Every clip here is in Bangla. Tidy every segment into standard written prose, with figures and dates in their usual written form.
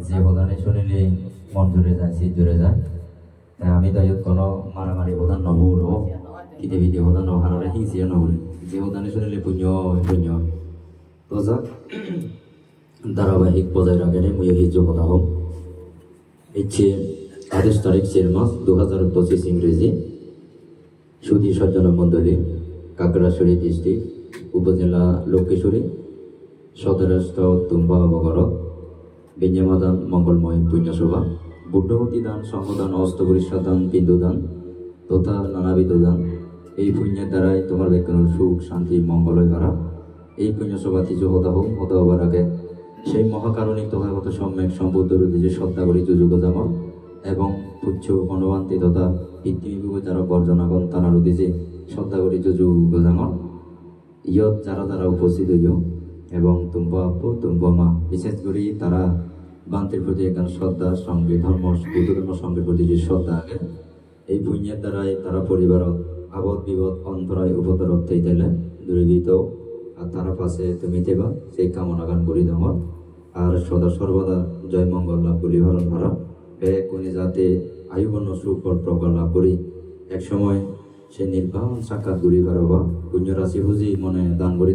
যে প্রধানে শুনিলে মন জুড়ে যায় শীত জুড়ে যায় তাই আমি তো কোনো মারামারি প্রধান নবুর কিতে বিধি প্রধান নহারে হিংসিয়া নবুরি যে প্রধানে শুনিলে পুণ্য পুণ্য তো যাক ধারাবাহিক বজায় রাখেন মুই হিজ কথা হোক ইচ্ছে 28 তারিখ 4 মাস 2025 ইংরেজি সুধী সজ্জন মন্ডলী কাকড়াছড়ি ডিস্ট্রিক্ট উপজেলা লক্ষ্মীশ্বরী সদরস্থ তুম্বা বগর বিঞ্জামাদান মঙ্গলময় পুণ্যসভা বুদ্ধবতী দান সংঘদান অস্তপরিষ্কার দান পিণ্ডদান তথা নানাবিধ দান এই পুণ্যের দ্বারাই তোমার ব্যক্তির সুখ শান্তি মঙ্গলয় করা এই পুণ্যসভা তিজ হতা হোক হতা হবার আগে সেই মহাকারণিক তথাগত সম্যক সম্বুদ্ধ যে শ্রদ্ধা করি যুযুগ জামল এবং পুচ্ছ মনোবান্তি তথা পৃথিবী যারা বর্জনাগণ তারা যে শ্রদ্ধা করি যুযুগ জামল ইয়ত যারা যারা উপস্থিত হইও এবং তুম্বা আপু তুম্বা মা বিশেষ করে তারা বান্তির প্রতি একখান শ্রদ্ধা সঙ্গে ধর্ম বুদ্ধ ধর্ম সঙ্গের প্রতি যে শ্রদ্ধা আগে এই পুণ্যের দ্বারাই তারা পরিবারত আবদ বিপদ অন্তরায় উপদ্রব তেলে দূরীভূত আর তারা পাশে তুমি দেবা সেই কামনা গান করি দেওয়ার আর সদা সর্বদা জয় মঙ্গল লাভ করি হরণ ভরা ব্যয় কোনে যাতে আয়ুবর্ণ সুফল প্রকার লাভ করি এক সময় সে নির্বাণ সাক্ষাৎ করি পারবা পুণ্য রাশি বুঝি মনে দান করি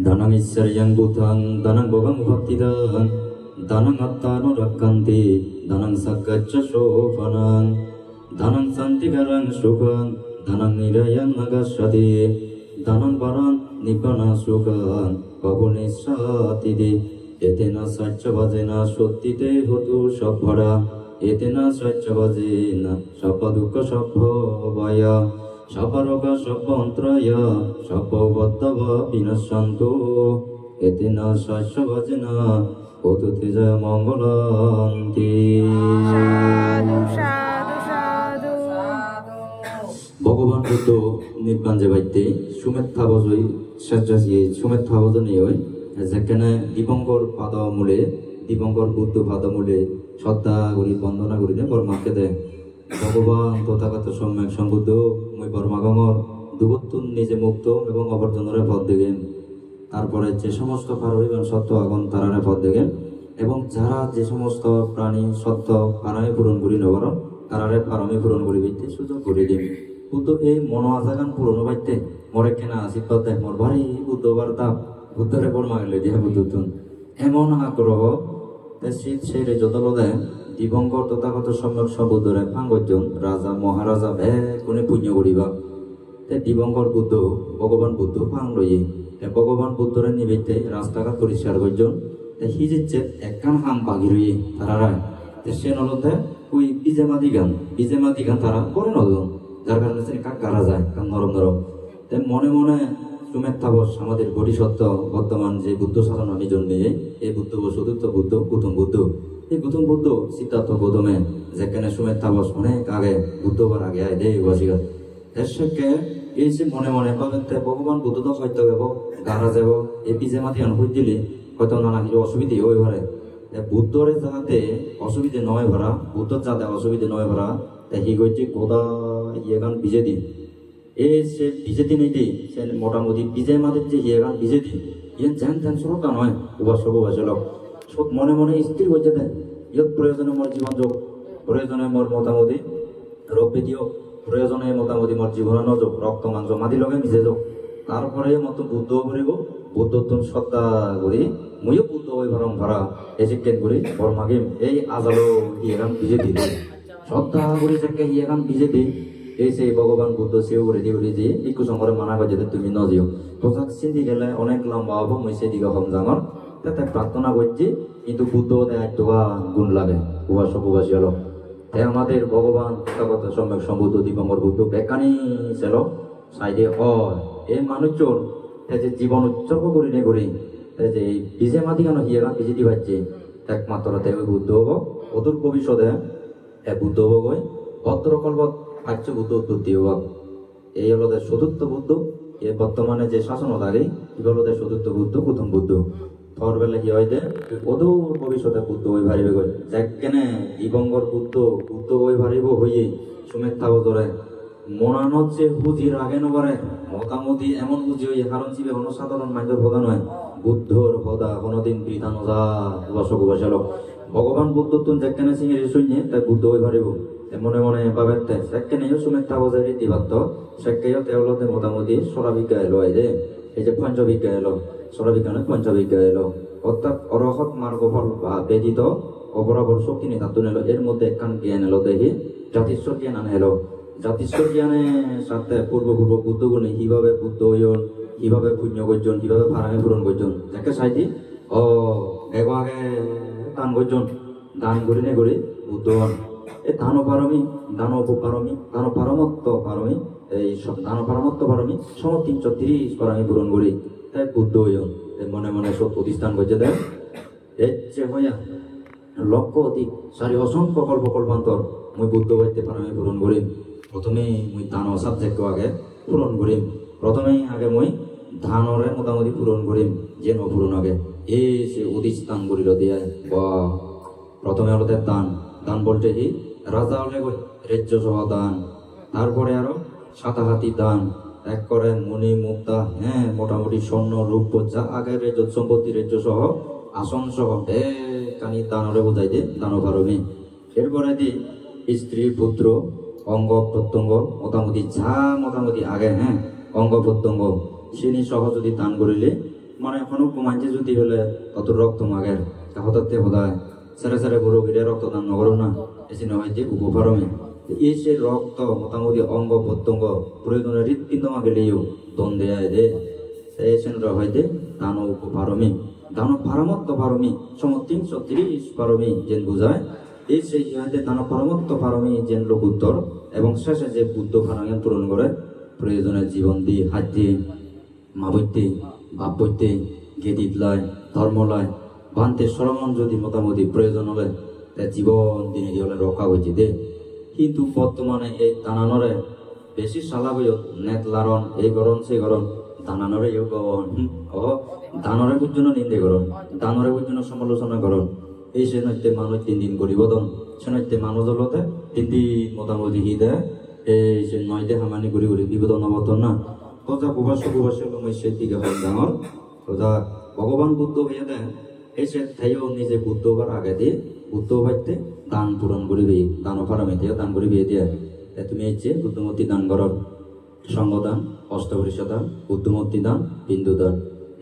দানাং ঈশ্বর্যং বুদ্ধং দানাং ভোগং ভক্তিদান দানাং আত্মানুরক্ষন্তি দানাং সজ্জচ্চ শোভনং দানাং শান্তিকরং সুখং দানাং নিরয়ং নগস্যতি দানাং পরং নিব্বানা সুখং পবনেশ্বতিদি এতেনা সত্যবাজেনা সত্যিতে হতু সব ভরা এতেনা সত্যবাজেনা সব দুঃখ সব ভয় সব রোগ সব অন্ত্রয় সব বদ্ধব বিনশ্যন্তু এতেনা সত্যবাজেনা হতু তেজ মঙ্গলান্তি। ভগবান বুদ্ধ নির্বাণ যে বাইতে সুমেধা বজই স্বেচ্ছাসী সুমেধা বজনী হয় যেখানে দিবঙ্কর পাদমূলে দিবঙ্কর বুদ্ধ পাদমূলে শ্রদ্ধা করি বন্দনা করি দেয় বর্মাকে দেয় ভগবান তথাগত সম্যক সম্বুদ্ধ মই বর্মাগমর দুবত্তুন নিজে মুক্ত এবং অপরজনের পথ দেখেন তারপরে যে সমস্ত পারবিবান সত্য আগন তারারে পথ দেখেন এবং যারা যে সমস্ত প্রাণী সত্য পারামে পূরণ করি নবর তারারে পারমে পূরণ করি বিতে সুযোগ করে দিন বুদ্ধ এই মন আজাগান পূরণ বাইতে মরে কেনা আশীর্বাদ দেয় মোর ভারী বুদ্ধ বার্তা বুদ্ধরে বর্মা গেলে দিয়ে বুদ্ধতুন এমন আগ্রহ শীত সেই যতল দেয় দিবঙ্কর তথাগত সম্যক সম্বুদ্ধরে পাঙ্গজন রাজা মহারাজা কোনে পুণ্য করিবা দিবঙ্কর বুদ্ধ ভগবান বুদ্ধ পাং লইয়ে ভগবান বুদ্ধরে নিবেতে রাস্তাঘাট পরিষ্কার করজন হিজেচ্ছে একখান হাম বাগি রইয়ে তারা সে নলতে ওই বিজেমাদি গান তারা করে নজন যার কারণে সে কাক গারা যায় কান নরম নরম তাই মনে মনে সুমেধাবস আমাদের ভবিষ্যৎ বর্তমান যে বুদ্ধ শাসন আমি জন্মে এই বুদ্ধ চতুর্থ বুদ্ধ গৌতম বুদ্ধ এই গৌতম বুদ্ধ সিদ্ধার্থ গৌতমে যেখানে সুমেধাবস অনেক আগে বুদ্ধবার আগে আয় দেয় বাসিগা এর সঙ্গে এই যে মনে মনে পাবেন ভগবান বুদ্ধ তো হয়তো যাব গারা যাব এই বিজে মাতি হয়ে দিলে হয়তো নানা কিছু অসুবিধে হয়ে ভরে বুদ্ধরে যাতে অসুবিধে নয় ভরা বুদ্ধ যাতে অসুবিধে নয় ভরা তাই হি কইছে গোদা ইয়ে গান ভিজে দিন এই সে ভিজে দিন এই দিই সে মোটামুটি বিজে মাদের যে ইয়ে গান ভিজে দিন ইয়ে ধ্যান ধ্যান সরকার নয় উপাসক উপাসক সব মনে মনে স্থির হয়ে দেয় ইয়ত প্রয়োজনে মোর জীবন যোগ প্রয়োজনে মোর মোটামুটি রোগ ব্যাধি হোক প্রয়োজনে মোটামুটি মোর জীবন যোগ রক্ত মাংস মাটি লগে মিশে যোগ তারপরে মতো বুদ্ধ করিব বুদ্ধত্ব শ্রদ্ধা করি মইও বুদ্ধ ওই ভরম ভরা এসিকেন করি বর মাগিম এই আজালো ইয়েগান ভিজে দিল শ্রদ্ধা করি যাকে ইয়েগান ভিজে দিই এই সেই ভগবান বুদ্ধ সেও করে দিয়ে ইকু সঙ্গে মানা করে যেতে তুমি নজিও পোশাক সিন্ধি গেলে অনেক লম্বা হবো মই সেদিকে হম জাঙর তাতে প্রার্থনা করছি কিন্তু বুদ্ধ দেয় তোয়া গুণ লাগে উপাসক উপাসী হলো তাই আমাদের ভগবান তথাগত সম্যক সম্বুদ্ধ দিগম্বর বুদ্ধ বেকানি ছিল সাইডে হয় এই মানুষজন যে জীবন উৎসর্গ করি নে করি যে বিজে মাতি কেন হিয়ে গান বিজে দি পাচ্ছে একমাত্র ওই বুদ্ধ হব অদূর ভবিষ্যতে বুদ্ধ হব গই ভদ্রকল্পত পাচ্য বুদ্ধ উৎপত্তি হব এই হলো চতুর্থ বুদ্ধ এ বর্তমানে যে শাসন থাকে কি হলো চতুর্থ বুদ্ধ প্রথম বুদ্ধ থর বেলা কি হয় যে অদূর ভবিষ্যতে বুদ্ধ ওই ভারিবে গই কেনে দিগম্বর বুদ্ধ বুদ্ধ ওই ভারিব হইয়ে সুমেধা বদরে মনানো যে হুজির আগে নবারে মোটামুটি এমন বুঝি ওই কারণ ছিল সাধারণ মাইন্ডের হদা নয় বুদ্ধর হদা কোনোদিন বৃথা নজা উপাসক উপাসক ভগবান বুদ্ধ তুন যেখানে সিংহের শুনিয়ে তাই বুদ্ধ হয়ে পারিব মনে মনে ভাবে সেখানেও সুমের থাবজাই রীতিবাদ্য সেখানেও তেওলতে মোটামুটি সরাবিজ্ঞা এলো এই যে এই যে পঞ্চবিজ্ঞা এলো সরাবিজ্ঞানে পঞ্চবিজ্ঞা এলো অর্থাৎ অরহত মার্গফল বা ব্যতীত অবরাবর শক্তি নিতাত্তন এলো এর মধ্যে একখান জ্ঞান এলো দেখি জাতিশ্বর জ্ঞান আনে এলো জাতিশ্বর জ্ঞানে সাথে পূর্ব বুদ্ধগুণী কিভাবে বুদ্ধ হইন কিভাবে পুণ্য করছেন কিভাবে ফারামে পূরণ করছেন যাকে সাইতি ও এগো আগে দান করছেন দান করি নে করি বুদ্ধ হন এই দান পারমত্ব পারমি এই সব দান পারমত্ব পারমি সম 330 পারমি পূরণ করি তাই বুদ্ধ হইন মনে মনে সব প্রতিষ্ঠান করছে দেখ এর যে হইয়া লক্ষ অধিক সারি অসংখ্য কল্পান্তর মই বুদ্ধ হইতে পারমি পূরণ করিম প্রথমে মই দান সাবজেক্ট আগে পূরণ করিম প্রথমে আগে মই ধানরে মোটামুটি পূরণ করিম যে নপূরণ আগে এই সে অধিষ্ঠান করিল দিয়া বা প্রথমে হলো দান দান বলতে কি রাজা হলে রাজ্য সহ দান তারপরে আরো সাতাহাতি দান এক করে মণি মুক্তা হ্যাঁ মোটামুটি স্বর্ণ রূপ যা আগে রাজ্য সম্পত্তি রাজ্য সহ আসন সহ কানি দানরে বোঝাই দে দান পারমি এরপরে দি স্ত্রী পুত্র অঙ্গ প্রত্যঙ্গ মোটামুটি আগে হ্যাঁ অঙ্গ প্রত্যঙ্গ সিনি সহ যদি দান করিলে মানে এখনো কমাইছে যদি হলে অত রক্ত মাগের হঠাৎ বোধায় সেরে সেরে বড় গিরে রক্ত দান নগর না এসে নয় যে উপফারমে এই সে রক্ত মোটামুটি অঙ্গ প্রত্যঙ্গ প্রয়োজনে হৃৎপিণ্ড মাগেলেও দন দেয় দে এসে হয় দে দান উপফারমে দান পারমত্ব পারমি সম 330 পারমি যেন বুঝায় এই সেই ইহাতে দান পারমত্ব পারমি যেন লোক উত্তর এবং শেষে যে বুদ্ধ ফারাঙ্গন পূরণ করে প্রয়োজনে জীবন দিয়ে হাত দিয়ে মা বইতে বাপ বইতে গেদিত লয় ধর্ম লয় বানতে সরমন যদি মোটামুটি প্রয়োজন হলে জীবন দিনে হলে রক্ষা হয়েছে দে কিন্তু বর্তমানে এই দানানরে বেশি সালা বই নেট লারণ এই গরম সেই গরম দানানরে ইউ গরম দানরে জন্য নিন্দে গরম দানরে জন্য সমালোচনা গরম এই সে নইতে মানুষ 3 দিন গরিবদন সে নইতে মানুষ হলতে 3 দিন মোটামুটি হি দেয় এই সে নয় দে হামানি ঘুরি বিপদ নবতন না কথা প্রবাসী সমস্যার দিকে হয় ডাঙর কথা ভগবান বুদ্ধ হইয়া দেয় এই সে তাইও নিজে বুদ্ধ হবার আগে দিয়ে বুদ্ধ হইতে দান পূরণ করিবি দান ফারামে দিয়ে দান করিবি দিয়া তুমি এই বুদ্ধমূর্তি দান করর সঙ্গদান অষ্টপরিষ দান বুদ্ধমূর্তি দান বিন্দু দান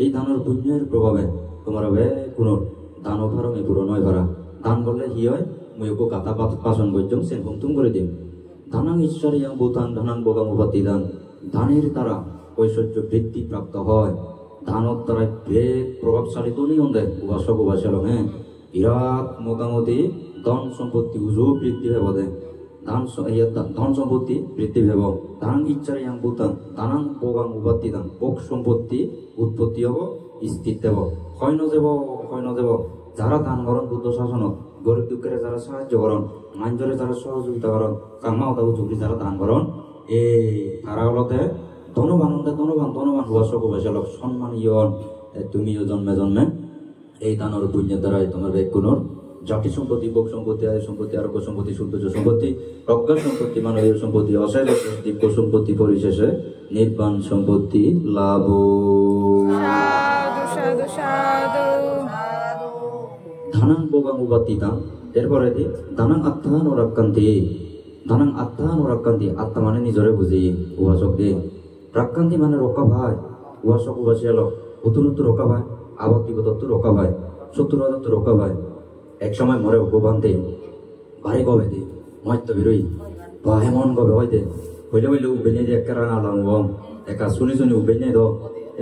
এই দানের পুণ্যের প্রভাবে তোমার কোনো দান ফারামে পূরণ হয় পারা দান করলে কি হয় মই ওকে কাতা পাচন করছম সে হুমতুম করে দিম দানাং ঈশ্বরী ভূতান ধানাং বোগামুপাতি দান দানের দ্বারা ঐশ্বর্য বৃদ্ধি প্রাপ্ত হয় দানের দ্বারা বেগ প্রভাবশালী তো নিয়ম দেয় উপাসক উপাসক হ্যাঁ বিরাট মোটামুটি ধন সম্পত্তি উজু বৃদ্ধি ভেব দেয় ধন সম্পত্তি বৃদ্ধি ভেব দানাং ইচ্ছার ইয়াং ভূতান দানাং বোগাং উপাতি দান ভোগ সম্পত্তি উৎপত্তি হব স্থির দেব হয় নদেব যারা দান করেন বুদ্ধ শাসনত গরিব দুঃখের যারা সাহায্য করেন মাঞ্জরে যারা সহযোগিতা করেন কামা উদাহ চুরি যারা দান করেন এই তারা হলতে ধনবান উপাসক উপাসক সম্মান ইয়ন তুমিও জন্মে এই দানের পুণ্যের দ্বারাই তোমার কোনো জাতি সম্পত্তি ভোগ সম্পত্তি আয় সম্পত্তি আরোগ্য সম্পত্তি সৌন্দর্য সম্পত্তি প্রজ্ঞা সম্পত্তি মানবীয় সম্পত্তি অসাইল দিব্য সম্পত্তি পরিশেষে নির্বাণ সম্পত্তি লাভ ধানাং বোগাং উপাতি দান এরপরে দি দানাং আত্মান রাক্কান্তি আত্মা মানে নিজরে বুঝি উপাসক দিয়ে রাক্কান্তি মানে রক্ষা ভাই উপাসক উপাসী আলোক অতুনত্ব রক্ষা ভাই আবদ বিপদত্ব রক্ষা ভাই শত্রুরাদত্ত রক্ষা ভাই এক সময় মরে ভগবানতে ভারী গবে দে মহত্ব বেরোই বা এমন গবে হইতে হইলে উবেনে দিয়ে একটা রাঙা আলাম একা শুনি উবেনে দ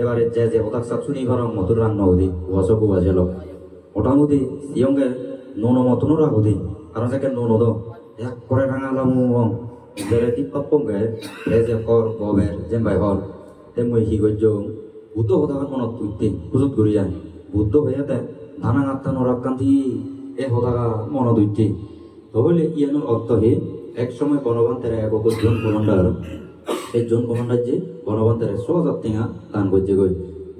এবারে যে ওটাক সাপ শুনি ঘর মতুর রান্না হদি উপাসক উপাসী আলোক মোটামুটি ইয়ঙ্গে নুন মতনও রাখ হদি কারণ যাকে নুন দ এক করে রাঙা আলাম যেরে টিপাপ পঙ্গে যে হর গবের যেন ভাই হর তে মই হি গজ্য বুদ্ধ হতাকার মনত তুইতে সুযোগ করি যায় বুদ্ধ হইয়াতে ধানাং আত্মা নরাক্কান্তি এ হতাকা মনত উঠতে তাহলে ইয়ানোর অর্থ হে এক সময় বনবান্তের এক জন কমান্ডার এই জন কমান্ডার যে বনবান্তের 100,000 টাকা দান করছে গই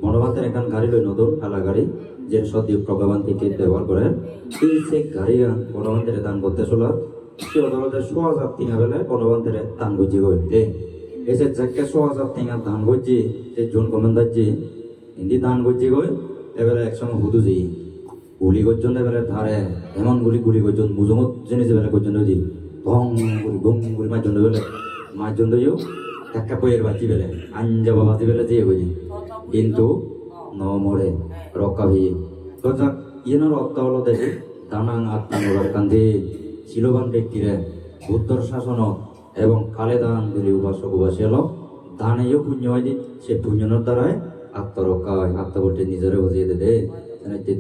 বনবান্তের এখন গাড়ি লই নতুন খালা গাড়ি যে সদীপ ভগবান থেকে ব্যবহার করে এই সে গাড়ি বনবান্তের দান করতে চলা সে অদলতে 1,000 টিঙা বেলে বনবান্ধের দান বুঝি গই দে এসে যাকে 1,000 টিঙা দান বুঝি সে জোন কমান্ডার জি হিন্দি দান বুঝি গই এবারে একসঙ্গে হুদু জি গুলি গর্জন এবারে ধারে এমন গুলি গর্জন মুজমত জেনে যাবে গর্জন দি ভং গুলি গম গুলি মাজন বেলে মাজন দইও একটা বইয়ের বাজি বেলে আঞ্জা বাজি বেলে যে হই কিন্তু ন মরে রক্ষা হই তো যাক ইয়েনার অর্থ হলো দেখি দানাং আত্মানুরার কান্দি শিলবান ব্যক্তিরে উত্তর শাসন এবং কালেদান বলে উপাসক উপাসী হলো দানেও পুণ্য হয় সে পুণ্যর দ্বারাই আত্মরক্ষা হয় আত্মবর্তী নিজরে বুঝিয়ে দে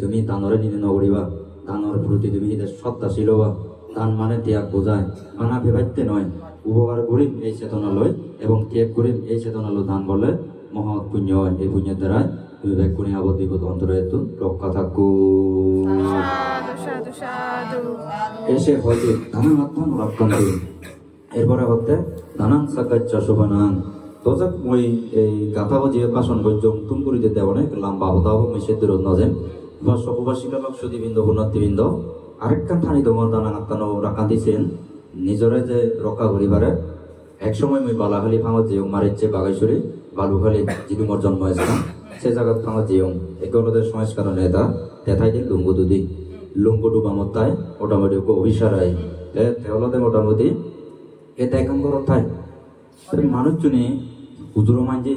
তুমি দানরে নিজে নগরিবা দানর প্রতি তুমি শ্রদ্ধাশীল হবা দান মানে ত্যাগ বোঝায় মানা ভেবাইতে নয় উপকার করিম এই চেতনা লয় এবং ত্যাগ করিম এই চেতনা লয় দান বলে মহৎ পুণ্য হয় এই পুণ্যের দ্বারাই তুমি ব্যাকুণী আবদ্ধ বিপদ অন্তরে রক্ষা থাকু এসে হয়তো দানাং আত্মানুরাক্কান্তি এরপরে হতে দানাং সাকাচ্চ শোভানাং তো যাক মই এই গাথা বাজিয়ে বাসন গজ্জম তুমপুরিতে দেওয়া অনেক লম্বা হতা হব মেসেদের নজেন বা সপবাসিকা লোক সুদীবৃন্দ গুণার্থীবৃন্দ আরেকখান ঠানি দম দানাং আত্মানুরাক্কান্তিছেন নিজরে যে রক্ষা করিবারে একসময় মই বালাখালী ভাঙত যেও মারিচ্ছে বাগাইছড়ি বালুখালী যিদুমর জন্ম হয়েছিলাম সে জায়গাত ভাঙত যেও এগুলোদের সংস্কার নেতা তেথাই দিক লুঙ্গু দুদি লুঙ্গু ডুবামতায় মোটামুটি অভিসারায় তেওলতে মোটামুটি এটা এখন করতায় মানুষজনে হুজুরো মানজে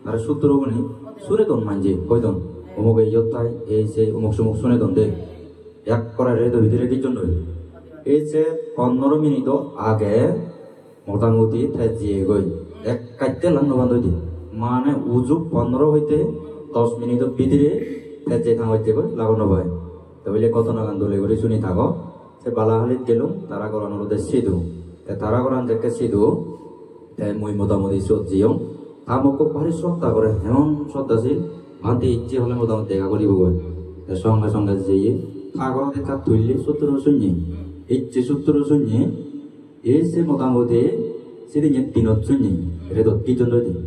আর সূত্র গুনি সুরে দন মানজে কয়দন অমুক এই যোত্তায় এই সে অমুক সমুক শুনে দন দে এক করার রেতো ভিতরে কি জন্য এই যে 15 মিনিট আগে মোটামুটি জিয়ে গই এক কাটতে লান্ন বান্ধ দি মানে উজুক 15 হইতে 10 মিনিটের ভিতরে যে থাম হইতে গই লাগানো হয় তো বলে কত না গান দলে করে শুনি থাকো সে বালাহালিত গেলুম তারা করানোর ওদের সিধু তারা করান দেখে সিধু মই মোটামুটি সজ্জিও আমাকে ভারী শ্রদ্ধা করে এমন শ্রদ্ধাশীল ভান্তি ইচ্ছে হলে মোটামুটি দেখা করিব সঙ্গে সঙ্গে যেয়ে আগর দেখা তুললে সত্তর শূন্য ইচ্ছে 70 শূন্য এসে মোটামুটি সেদিন দিনত শূন্য এটা কি জন্য দিই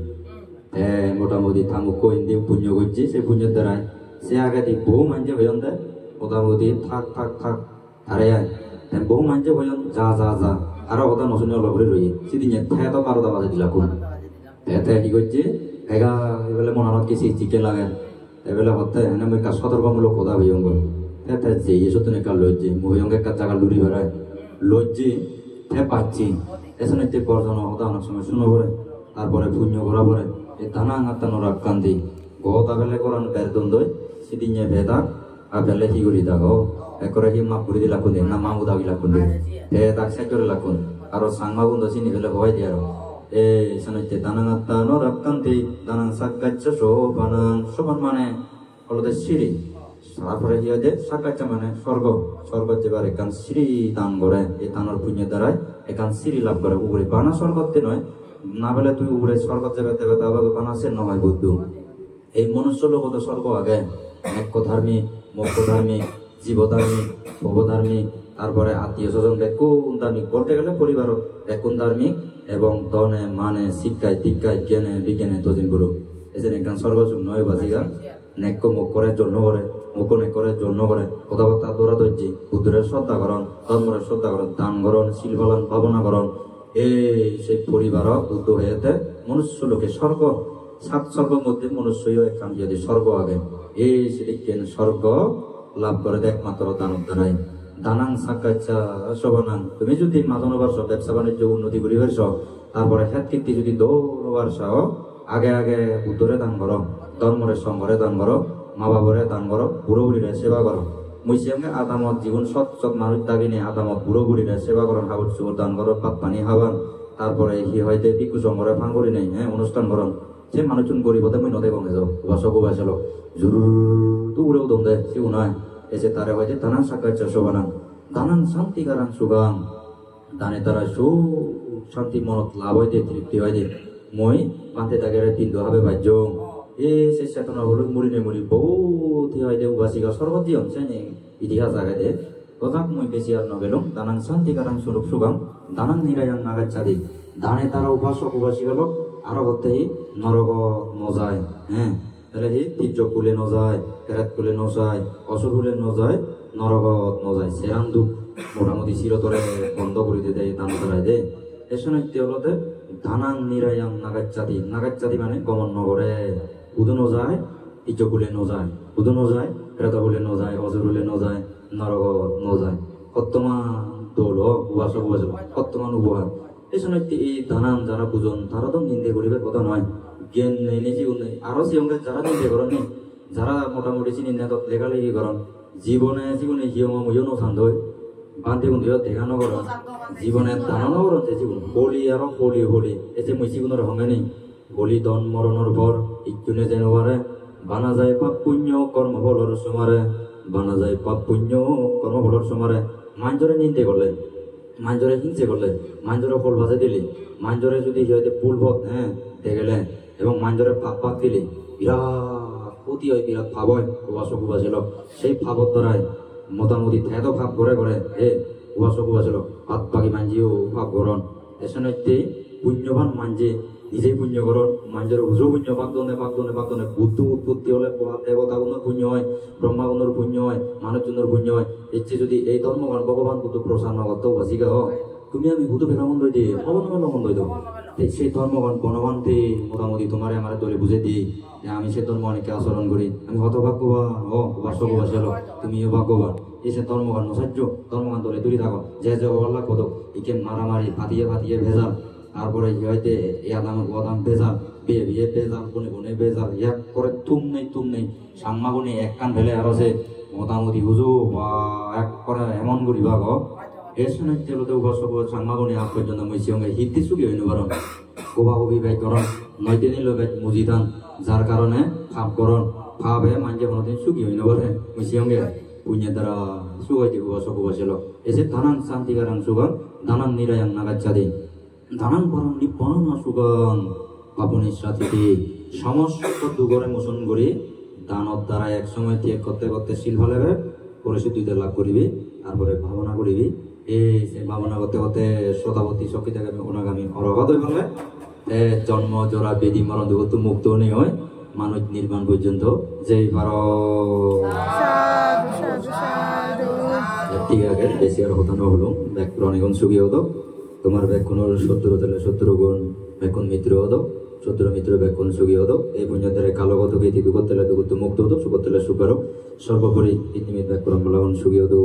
মোটামুটি থামুক হিন্দি পুণ্য করছে সে পুণ্যের দ্বারাই সে আগে দিই বহু মানছে হইন দেয় মোটামুটি থাক আরে বহু মানছে হইন যা আরো কথা নশুনে অলপ করে রই সেদিন তো 12টা বাজে দিলা কোন কি করছে এগা এবেলে মনানত কি চিকেন লাগে এবেলে হতে এনে মই কা সতর্কমূলক কথা হইয়ঙ্গ যে এসো তুমি কা লজ্জে মহিয়ঙ্গে কা জায়গা লুরি বেড়ায় লজ্জে পাচ্ছি এসনে তে পর্জন হতা অনেক সময় শুনো পড়ে তারপরে পুণ্য করা পরে এই দানাং আত্মানুরাক্কান্তি গতা বেলে করান বের দ্বন্দ্বই সেদিন ভেদা আর বেলে কি করি দাও একরে কি মাপ করে দিলা কোন না মামু দাগি লাগুন দে তাক সেক্টরে লাগুন আর সাংমা বন্ধ চিনি ফেলে ভয় দিয়ে এই শোনাইতে দানাং আত্মানুরাক্কান্তি দানাং সাক্কাচ্চ শোভান মানে হলদে সিঁড়ি তারপরে কি হয় যে সাক্কাচ্চা মানে স্বর্গ যেবার একান সিঁড়ি দান করে এই দানের পুণ্যের দ্বারাই একান সিঁড়ি লাভ করে উপরে বানা স্বর্গতে নয় না বলে তুই উপরে স্বর্গ যাবে দেবে তবে বানাসে নয় বুদ্ধ এই মনুষ্য লোকত স্বর্গ আগে এক ধার্মিক মুখ্য ধার্মিক জীবধার্মিক ভবধার্মিক তারপরে আত্মীয় স্বজন বেকুন ধার্মিক বলতে গেলে পরিবার বেকুন ধার্মিক এবং দনে মানে শিক্ষায় দীক্ষায় জ্ঞানে বিজ্ঞানে তজিন গুরু এজন্য একখান স্বর্গসুখ নয় বাজিগা নেক্য মুখ করে জন্য করে মুখ নেক করে জন্য করে কথাবার্তা দৌড়া দর্জি বুদ্ধের শ্রদ্ধা করণ ধর্মের শ্রদ্ধা করণ দান করণ শিলফলান ভাবনা করণ এই সেই পরিবার বুদ্ধ হয়েতে মনুষ্য লোকে স্বর্গ 7 স্বর্গের মধ্যে মনুষ্যও একখান যদি স্বর্গ আগে এই সেদিকে স্বর্গ লাভ করে একমাত্র দানব দ্বারাই দানাং সাক্কাচ্চা শোভানাং তুমি যদি মাদনবার ব্যবসা বাণিজ্য উন্নতি করিবার তারপরে হেত কীর্তি যদি দৌড়বার আগে বুদ্ধরে দান করো ধর্মরে সঙ্গরে দান করো মা বাবরে দান করো বুড়ো বুড়িরে সেবা করো মুসিয়ামে আদামত জীবন সৎ মানুষ দাগিনে আদামত বুড়ো বুড়িরে সেবা করেন হাবুর চুবর দান করো পাত পানি হাবান তারপরে হি হয়তো বিকু সঙ্গরে ফান করি নেই অনুষ্ঠান করন সে মানুষজন গরিবতে মই নদে গমে যাও উপাসক উপাসলো জরুর তু উড়েও দম দেয় সেও নয় এসে তারে হয়তো দানাং সাক্কাচ্চা শোভানাং দানাং শান্তিকারাং সুগাং দানে তারা শান্তি মনত লাভ হইতে তৃপ্তি হইতে মই পাতে তাকে তিন হবে বাহ্য সে চেতনা হলো মুড়ি বহুত হয়তো উপাসিকা সর্বতি অংশে ইতিহাস আগে তথাপ মই বেশি আর নগেলুম দানাং শান্তিকারাং স্বরূপ সুগাং দানাং নিরায়াং নাগাচ্ছাদি দানে তারা উপাসক উপাসিকা লোক আরো করতে নরক নজায় তাহলে হি তীর্য কুলে নজায় ফেরাত কুলে নজায় অসুর কুলে নজায় নরগত নজায় সেরান দুঃখ মোটামুটি চিরতরে বন্ধ করে দিতে এই দান করাই দে এসন হলতে ধানান নিরায়াম নাগাচ্চাদি মানে গমন নগরে উদুনো যায় ইচ বলে নজায় উদুনো যায় ক্রেতা বলে নজায় অজর বলে নজায় নরগ নজায় কত্তমান দোল উবাস উবাস কত্তমান উপহার এসন এই ধানান যারা বুঝন তারা তো নিন্দে করিবে কথা নয় জ্ঞান নেই নিজে নেই আরো সঙ্গে যারা নিন্দে করেন নি যারা মোটামুটি চিনি না লেখালেখি করেন জীবনে হিয়ম মুয়ো নসান দই বান্ধে বন্ধু দেখা নগর জীবনে দানা নগর জীবন হোলি আর হোলি হোলি এতে মই জীবনের সঙ্গে নেই হোলি দন মরণের পর ইজনে যেন পারে বানা যায় পাপ পুণ্য কর্মফলর সমারে বানা যায় পাপ পুণ্য কর্মফলর সমারে মাঞ্জরে নিন্দে করলে মাঞ্জরে হিংসে করলে মাঞ্জরে ফল ভাজে দিলি মাঞ্জরে যদি হয়তো ফুল ভত হ্যাঁ দেখলে এবং মাঞ্জরে পাপ পাক দিলি বিরাট ক্ষতি হয় বিরাট ভাব হয় উপাসক উপাসিল সেই ভাবর দ্বারাই মোটামুটি এত ভাব করে করে উপাসক উপাসিল হাত পাখি মাঞ্জিও ভাব গরণ এসে পুণ্যবান মাঞ্জে নিজেই পুণ্য করণ মাঞ্জের উজো পুণ্য বাগদনে বুদ্ধ উৎপত্তি হলে দেবতাগুণের পুণ্য হয় ব্রহ্মাগুণের পুণ্য হয় মানুষজনের পুণ্য হয় ইচ্ছে যদি এই ধর্মগান ভগবান বুদ্ধ প্রসান্ন করতে বাসিকা হ তুমি আমি বুদ্ধ ফেরা মন্দ দিই অবনমান মন্দ দিত সেই ধর্মগান গণমানতে মোটামুটি তোমারে আমার দলে বুঝে দিই আমি সে ধর্ম অনেকে আচরণ করি আমি হতভাগ্যবান উপাসক উপাসিল তুমিও ভাগ্যবান এই সে ধর্মগান নসাহ্য ধর্মগান দলে দূরে থাকো যে অল্লাহ কত একে মারামারি ফাটিয়ে ভেজাল তারপরে হয়তো ওদাম ভেজাল বিয়ে ভেজাল গুনে ভেজাল এক করে তুম নেই সাম্মা গুনে এক কান ফেলে আর আছে মোটামুটি বুঝো বা এক করে এমন করি ভাগ এর সময় তেলতে উপাসক সাম্মা গুনে আগ পর্যন্ত মই সঙ্গে হিতি চুকি হইনি পারন কোবাকবি ব্যয় করন নয়তে নিল ব্যয় মুজিদান যার কারণে ভাব করন ভাবে মানছে কোনোদিন চুকি হইনি পারে মই সঙ্গে পুণ্যের দ্বারা সুগাইতে উপাসক উপাসিল এসে ধানান শান্তিকারাং সুগান ধানান নিরায়াং নাগাচ্চাদি ধানান পরম নিপন সুগন পাপনের সাথে সমস্ত দুগরে মোচন করি দানত দ্বারা এক সময় ত্যাগ করতে শিল ফেলাবে পরিশুদ্ধিতে লাভ করিবি তারপরে ভাবনা করিবি এই ভাবনা করতে শতাবতী শক্তি থেকে অনাগামী অরগত হয়ে ফেলবে জন্ম জরা বেদি মরণ দুঃখ মুক্ত নেই হয় মানুষ নির্মাণ পর্যন্ত যেই ঠিক আছে বেশি আর হতো না হলো ব্যাগ অনেকক্ষণ সুখী হতো তোমার ব্যাকুণর 70 তেলে 70 গুণ ব্যাকুণ মিত্র হতো 70 মিত্র ব্যাকুণ সুখী হতো এই পুণ্যতারে কালগত গীতি দুঃখ তেলে দুঃখ মুক্ত হতো সুখ তেলে সুখ সর্বোপরি ইতিমিত ব্যাকুণ সুখী হতো